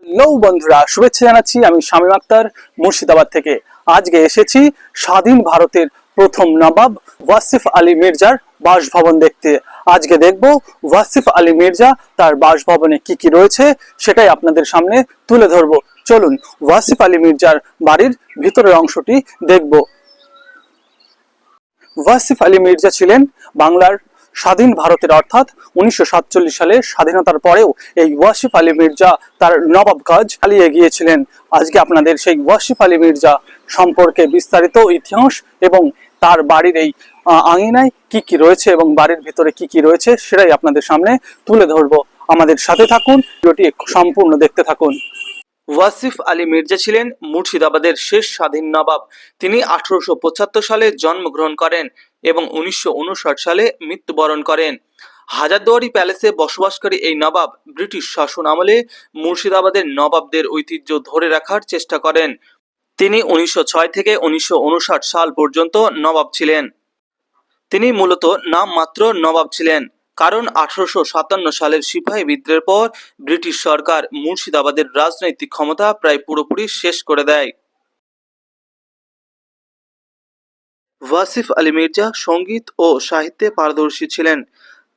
Hello বন্ধুরা, শুভেচ্ছা জানাচ্ছি। আমি শামীম আক্তার মুর্শিদাবাদ থেকে। আজকে এসেছি স্বাধীন ভারতের প্রথম নবাব ওয়াসিফ আলী মির্জার বাসভবন দেখতে। আজকে দেখব ওয়াসিফ আলী মির্জা তার বাসভবনে কি কি রয়েছে সেটাই আপনাদের সামনে তুলে ধরবো। চলুন ওয়াসিফ আলী মির্জার বাড়ির ভিতরের অংশটি দেখব। ওয়াসিফ আলী মির্জা ছিলেন বাংলার স্বাধীন ভারতের অর্থাৎ 1947 সালে স্বাধীনতার পরেও এই ওয়াসিফ আলী মির্জা তার নবাব কাজ চালিয়ে গিয়েছিলেন। আজকে আপনাদের সেই ওয়াসিফ আলী মির্জা সম্পর্কে বিস্তারিত ইতিহাস এবং তার বাড়ির এই আঙিনায় কি কি রয়েছে এবং বাড়ির ভিতরে কি কি রয়েছে সেটাই আপনাদের সামনে তুলে ধরবো। আমাদের সাথে থাকুন, ভিডিওটি সম্পূর্ণ দেখতে থাকুন। ওয়াসিফ আলী মির্জা ছিলেন মুর্শিদাবাদের শেষ স্বাধীন নবাব। তিনি 1875 সালে জন্মগ্রহণ করেন এবং 1959 সালে মৃত্যুবরণ করেন। হাজারদুয়ারি প্যালেসে বসবাসকারী এই নবাব ব্রিটিশ শাসন আমলে মুর্শিদাবাদের নবাবদের ঐতিহ্য ধরে রাখার চেষ্টা করেন। তিনি 1906 থেকে 1959 সাল পর্যন্ত নবাব ছিলেন। তিনি মূলত নামমাত্র নবাব ছিলেন, কারণ 1857 সালের সিপাহী বিদ্রোহের পর ব্রিটিশ সরকার মুর্শিদাবাদের রাজনৈতিক ক্ষমতা প্রায় পুরোপুরি শেষ করে দেয়। ওয়াসিফ আলী মির্জা সঙ্গীত ও সাহিত্যে পারদর্শী ছিলেন।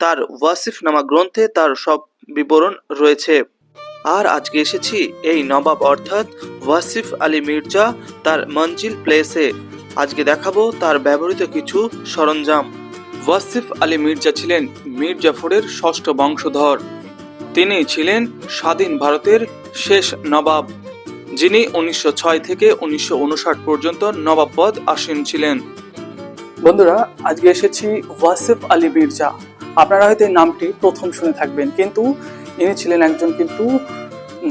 তার ওয়াসিফনামা গ্রন্থে তার সব বিবরণ রয়েছে। আর আজকে এসেছি এই নবাব অর্থাৎ ওয়াসিফ আলী মির্জা তার মঞ্জিল প্লেসে। আজকে দেখাবো তার ব্যবহৃত কিছু সরঞ্জাম। ওয়াসিফ আলী মির্জা ছিলেন মীর জাফরের ষষ্ঠ বংশধর। তিনি ছিলেন স্বাধীন ভারতের শেষ নবাব, যিনি 1906 থেকে 1959 পর্যন্ত নবাব পদ আসীন ছিলেন। বন্ধুরা, আজকে এসেছি ওয়াসিফ আলী মির্জা। আপনারা হয়তো এই নামটি প্রথম শুনে থাকবেন, কিন্তু ইনি ছিলেন একজন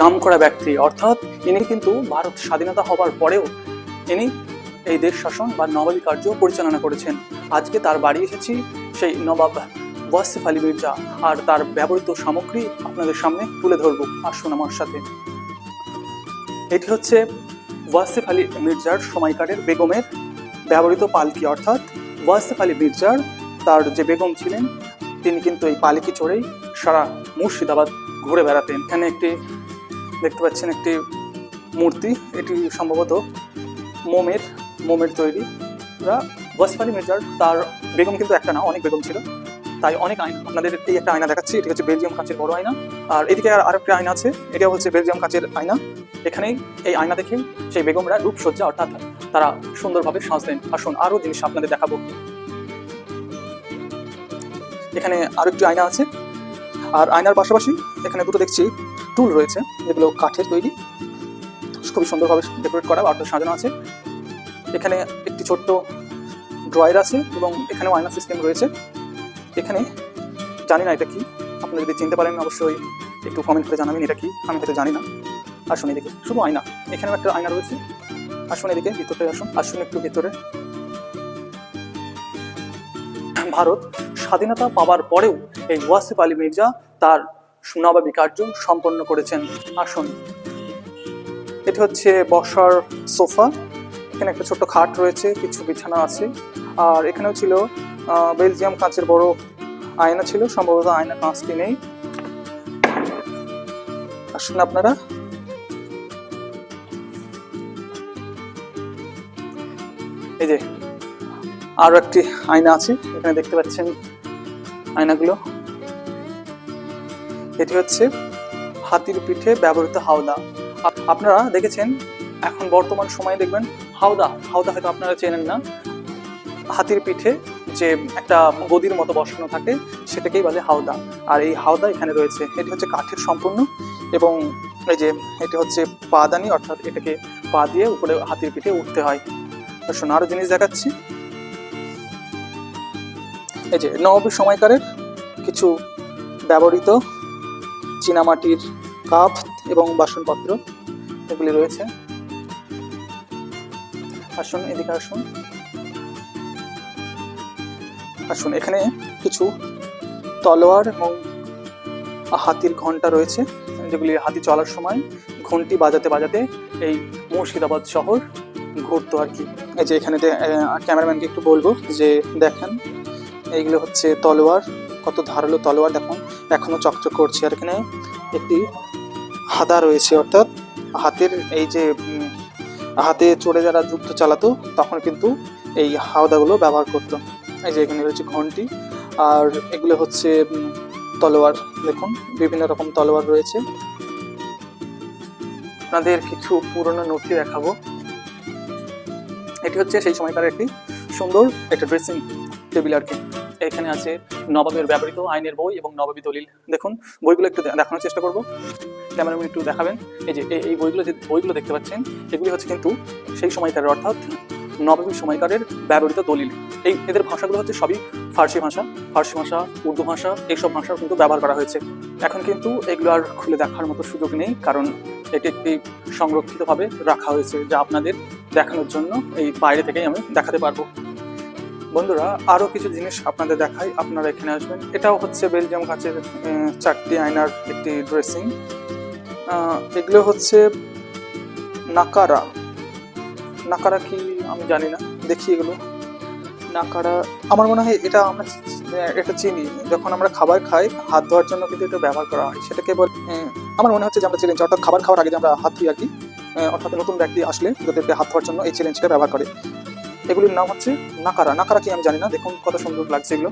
নামকরা ব্যক্তি, অর্থাৎ ইনি ভারত স্বাধীনতা হবার পরেও ইনি এই দেশ শাসন বা নবাবী কার্য পরিচালনা করেছেন। আজকে তার বাড়ি এসেছি, সেই নবাব ওয়াসিফ আলী মির্জা, আর তার ব্যবহৃত সামগ্রী আপনাদের সামনে তুলে ধরবো। আসুন আমার সাথে। এটি হচ্ছে ওয়াসিফ আলী মির্জার সময়কারের বেগমের ব্যবহৃত পালকি, অর্থাৎ ওয়াসিফ আলী মির্জার তার যে বেগম ছিলেন তিনি এই পালকি চড়েই সারা মুর্শিদাবাদ ঘুরে বেড়াতেন। এখানে একটি দেখতে পাচ্ছেন একটি মূর্তি, এটি সম্ভবত মোমের তৈরি। ওয়াসিফ আলী মির্জার তার বেগম একটা না, অনেক বেগম ছিল, তাই অনেক আয়না। আপনাদের এই একটা আয়না দেখাচ্ছি, এটি হচ্ছে বেলজিয়াম কাঁচের বড় আয়না। আর এদিকে আর একটা আয়না আছে, এটা হচ্ছে বেলজিয়াম কাঁচের আয়না। এখানেই এই আয়না দেখে সেই বেগমরা রূপসজ্জা অর্থাৎ তারা সুন্দরভাবে সাজতেন। আসুন আরো জিনিস আপনাদের দেখাবো। এখানে আরো একটি আয়না আছে, আর আয়নার পাশাপাশি এখানে দুটো দেখছি টুল রয়েছে, যেগুলো কাঠের তৈরি, খুবই সুন্দরভাবে ডেকোরেট করা অর্থাৎ সাজানো আছে। এখানে একটি ছোট্ট ড্রয়ার আছে এবং এখানেও আয়না সিস্টেম রয়েছে। এখানে জানি না এটা কি, আপনারা যদি চিনতে পারেন অবশ্যই একটু কমেন্ট করে জানাবেন এটা কি, আমি হয়তো জানি না। আসুন এদিকে শুধু আয়না, এখানেও একটা আয়না রয়েছে। আসুন এদিকে ভিতরে আসুন একটু ভিতরে। ভারত স্বাধীনতা পাওয়ার পরেও এই ওয়াসিফ আলী মির্জা তার নবাবী কার্য সম্পন্ন করেছেন। আসুন, এটি হচ্ছে বসার সোফা। এখানে একটা ছোট্ট খাট রয়েছে, কিছু বিছানা আছে, আর এখানেও ছিল বেলজিয়াম কাঁচের বড় আয়না ছিল, সম্ভবত আয়না কাঁচটি নেই। আসুন আপনারা, এই যে আরো একটি আয়না আছে, এখানে দেখতে পাচ্ছেন আয়নাগুলো। এটি হচ্ছে হাতির পিঠে ব্যবহৃত হাওদা। আপনারা দেখেছেন, এখন বর্তমান সময়ে দেখবেন হাওদা হয়তো আপনারা চেনেন না। হাতির পিঠে যে একটা গদির মতো বসানো থাকে সেটাকেই বলে হাওদা, আর এই হাওদা এখানে রয়েছে। এটি হচ্ছে কাঠের সম্পূর্ণ, এবং এই যে এটি হচ্ছে পাদানি, অর্থাৎ এটাকে পা দিয়ে উপরে হাতির পিঠে উঠতে হয়। আসুন আরো জিনিস দেখাচ্ছি। এই যে নবাবী সময়কারের কিছু ব্যবহৃত চীনামাটির কাপ এবং বাসনপত্র এগুলি রয়েছে। আসুন এদিকে আসুন এখানে কিছু তলোয়ার এবং হাতির ঘন্টা রয়েছে, যেগুলি হাতি চলার সময় ঘন্টি বাজাতে এই মুর্শিদাবাদ শহর ঘুরতো আর কি। এই যে এখানে ক্যামেরাম্যানকে একটু বলবো যে দেখেন, এইগুলো হচ্ছে তলোয়ার, কত ধারালো তলোয়ার দেখুন, এখনো চকচক করছে। আর এখানে একটি হাদা রয়েছে, অর্থাৎ হাতের এই যে হাতে চড়ে যারা যুদ্ধ চালাতো তখন কিন্তু এই হাওদাগুলো ব্যবহার করতো। এই যে এখানে রয়েছে ঘন্টি, আর এগুলো হচ্ছে তলোয়ার। দেখুন বিভিন্ন রকম তলোয়ার রয়েছে। আপনাদের কিছু পুরনো নথি দেখাবো। এটি হচ্ছে সেই সময়কার একটি সুন্দর একটা ড্রেসিং টেবিল আর কি। এখানে আছে নবাবের ব্যবহৃত আইনের বই এবং নবাবী দলিল। দেখুন বইগুলো একটু দেখানোর চেষ্টা করব, ক্যামেরাম্যান একটু দেখাবেন। এই যে এই বইগুলো দেখতে পাচ্ছেন, এগুলি হচ্ছে কিন্তু সেই সময়কারের, অর্থাৎ নবাবী সময়কারের ব্যবহৃত দলিল। এদের ভাষাগুলো হচ্ছে সবই ফার্সি ভাষা, উর্দু ভাষা, এইসব ভাষাও কিন্তু ব্যবহার করা হয়েছে। এখন কিন্তু এগুলো আর খুলে দেখার মতো সুযোগ নেই, কারণ এটি একটি সংরক্ষিতভাবে রাখা হয়েছে, যা আপনাদের দেখানোর জন্য এই বাইরে থেকেই আমি দেখাতে পারবো। বন্ধুরা, আরও কিছু জিনিস আপনাদের দেখাই, আপনারা এখানে আসবেন। এটাও হচ্ছে বেলজিয়াম কাচের 4টি আয়নার একটি ড্রেসিং। এগুলো হচ্ছে নাকারা কি আমি জানি না, দেখি এগুলো নাকারা। আমার মনে হয় এটা চিনি, যখন আমরা খাবার খাই হাত ধোয়ার জন্য কিন্তু এটা ব্যবহার করা হয়, সেটাকে বলে আমার মনে হচ্ছে যে আমরা চ্যালেঞ্জ, অর্থাৎ খাবার খাওয়ার আগে যে আমরা হাত ধুই আর কি, অর্থাৎ নতুন ব্যক্তি আসলে তাদেরকে হাত ধোয়ার জন্য এই চ্যালেঞ্জটা ব্যবহার করে। এগুলির নাম হচ্ছে নাকারা কি আমি জানি না। দেখুন কত সুন্দর লাগছে এগুলো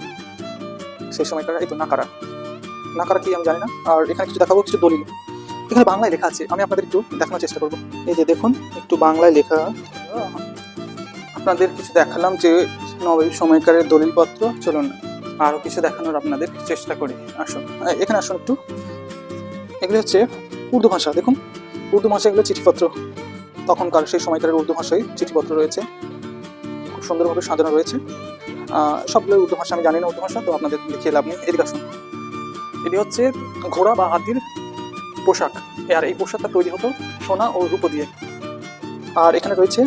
সেই সময়কার। এই তো নাকারা কি আমি জানি না। আর এখানে কিছু দেখাবো, কিছু দলিল এখানে বাংলায় লেখা আছে, আমি আপনাদের একটু দেখানোর চেষ্টা করবো। এই যে দেখুন একটু বাংলায় লেখা, আপনাদের কিছু দেখালাম যে নবাবী সময়কারের দলিলপত্র। চলুন আরও কিছু দেখানোর আপনাদের চেষ্টা করি। আসুন এখানে আসুন একটু। এগুলো হচ্ছে উর্দু ভাষা। দেখুন উর্দু ভাষা, এগুলো চিঠিপত্র, তখনকার সেই সময়কারের উর্দু ভাষায় চিঠিপত্র রয়েছে, খুব সুন্দরভাবে সাজানো রয়েছে। সবগুলো উর্দু ভাষা, আমি জানি না উর্দু ভাষা, তো আপনাদের দেখিয়ে লাভ নেই। এদিকে আসুন। এটি হচ্ছে ঘোড়া বা হাতির পোশাক, আর এই পোশাকটা তৈরি হতো সোনা ও রূপো দিয়ে। আর এখানে রয়েছে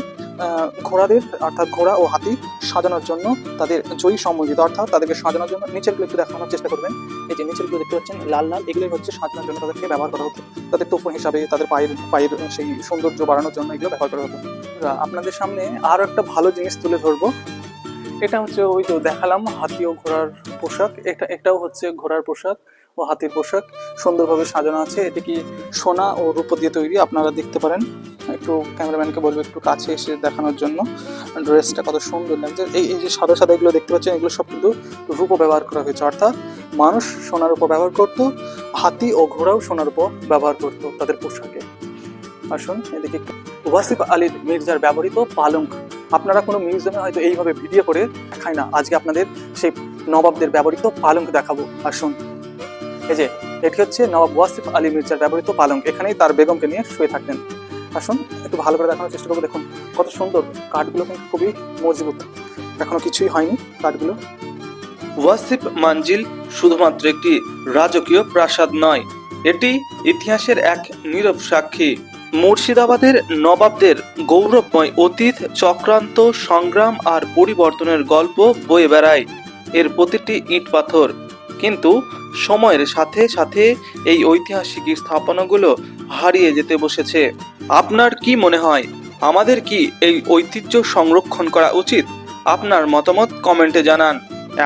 ঘোড়াদের, অর্থাৎ ঘোড়া ও হাতি সাজানোর জন্য তাদের জয়ী সম্মোহিত, অর্থাৎ তাদেরকে সাজানোর জন্য নিচেরগুলো একটু দেখানোর চেষ্টা করবেন। এই যে নিচেরগুলো দেখতে পাচ্ছেন লাল, এগুলোই হচ্ছে সাজানোর জন্য তাদেরকে ব্যবহার করা হতো, তাদের তোপন হিসাবে, তাদের পায়ের সেই সৌন্দর্য বাড়ানোর জন্য এগুলো ব্যবহার করা হতো। আপনাদের সামনে আরও একটা ভালো জিনিস তুলে ধরবো। এটা হচ্ছে ওই তো দেখালাম হাতি ও ঘোড়ার পোশাক, এটাও হচ্ছে ঘোড়ার পোশাক ও হাতির পোশাক, সুন্দরভাবে সাজানো আছে। এটি কি সোনা ও রূপো দিয়ে তৈরি, আপনারা দেখতে পারেন। একটু ক্যামেরাম্যানকে বলবো একটু কাছে এসে দেখানোর জন্য ড্রেসটা কত সুন্দর লাগছে। এই যে সাদা এগুলো দেখতে পাচ্ছেন, এগুলো সব কিন্তু রূপো ব্যবহার করা হয়েছে, অর্থাৎ মানুষ সোনার রূপো ব্যবহার করতো, হাতি ও ঘোড়াও সোনার রূপো ব্যবহার করতো তাদের পোশাকে। আসুন এদিকে ওয়াসিফ আলী মির্জার ব্যবহৃত পালঙ্ক। আপনারা কোনো মিউজিয়ামে হয়তো এইভাবে ভিডিও করে দেখায় না, আজকে আপনাদের সেই নবাবদের ব্যবহৃত পালঙ্ক দেখাবো। আসুন এই যে এটি হচ্ছে নবাব ওয়াসিফ আলী মির্জার ব্যবহৃত পালঙ্ক, এখানেই তার বেগমকে নিয়ে শুয়ে থাকতেন। আসুন একটু ভালো করে দেখানোর চেষ্টা করবো। দেখুন কত সুন্দর, কাঠগুলো কিন্তু খুবই মজবুত, এখনো কিছুই হয়নি কাঠগুলো। ওয়াসিফ মঞ্জিল শুধুমাত্র একটি রাজকীয় প্রাসাদ নয়, এটি ইতিহাসের এক নীরব সাক্ষী। মুর্শিদাবাদের নবাবদের গৌরবময় অতীত, চক্রান্ত, সংগ্রাম আর পরিবর্তনের গল্প বয়ে বেড়ায় এর প্রতিটি ইট পাথর। কিন্তু সময়ের সাথে সাথে এই ঐতিহাসিক স্থাপনাগুলো হারিয়ে যেতে বসেছে। আপনার কি মনে হয়, আমাদের কি এই ঐতিহ্য সংরক্ষণ করা উচিত? আপনার মতামত কমেন্টে জানান।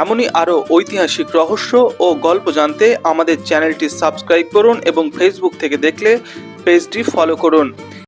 এমনই আরও ঐতিহাসিক রহস্য ও গল্প জানতে আমাদের চ্যানেলটি সাবস্ক্রাইব করুন এবং ফেসবুক থেকে দেখলে পেজটি ফলো করুন।